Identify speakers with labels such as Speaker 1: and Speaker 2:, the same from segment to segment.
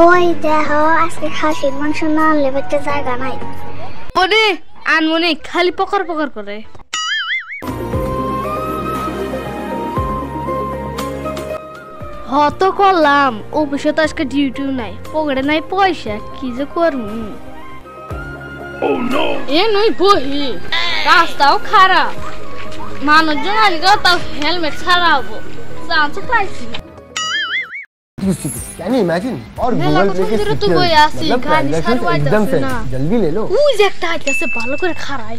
Speaker 1: ওই দেখো আজকে খাসির মাংস না আনলে বাচ্চা জায়গা নাই।
Speaker 2: ওরে আনমনে খালি পকর পকর করে। হত করলাম অফিসে তো আজকে ডিউটিও নাই, পকেটে নাই পয়সা, কি যে করবো। এ নই বহি রাস্তাও খারাপ, মানুষজন আজকে তাও হেলমেট ছাড়া হবো, চান্স পাইছি।
Speaker 3: Can you imagine? और Google Play के फीचर्स मतलब ट्रांजैक्शन एकदम से जल्दी ले लो।
Speaker 2: ওই যে একটা আইতাছে ভালো করে খারাই।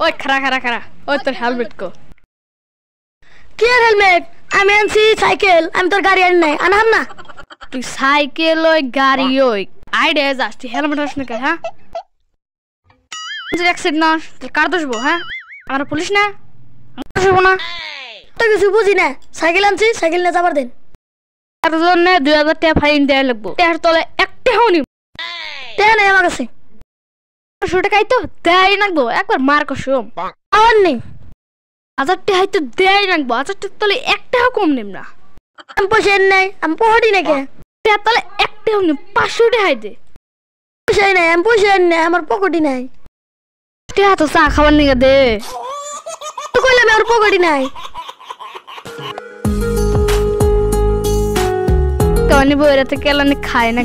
Speaker 2: ওই খারা খারা খারা, ওই তোর হেলমেট কো।
Speaker 4: কি হেলমেট? আমি আনছি সাইকেল, আমি তোর গাড়ি আনি নাই, আনহাম না।
Speaker 2: তুই সাইকেল ওই গাড়ি ওই আইডিয়া যাস, তুই হেলমেট আসনে কে? হ্যাঁ অ্যাক্সিডেন্ট না তুই কার দোষবো? হ্যাঁ আমরা পুলিশ না, দোষবো না
Speaker 4: তো কিছু বুঝি না। সাইকেল আনছি, সাইকেল নিয়ে যাবার দিন।
Speaker 2: তার জন্য 2000 টাকা ফাইন দেওয়া লাগবো। টাকার তলে একটা হনি
Speaker 4: টাকা নেই আমার কাছে।
Speaker 2: 100 টাকাই তো দেয় লাগবো, একবার মার কসম।
Speaker 4: আমার নেই।
Speaker 2: 1000 টাকাই তো দেয় লাগবো, 1000 টাকার তলে একটাও কম নেব না।
Speaker 4: আমি পয়সা নাই, আমি পহটি নাকি
Speaker 2: টাকার তলে একটাও নেব, 500 টাকাই দে।
Speaker 4: পয়সাই নাই, আমি পয়সা নাই, আমার পকেটই নাই।
Speaker 2: টাকা তো চা খাবার নিয়ে দে।
Speaker 4: তুই কইলাম আমার পকেটই নাই।
Speaker 2: কানি বইরাতে কেলানি খায় না।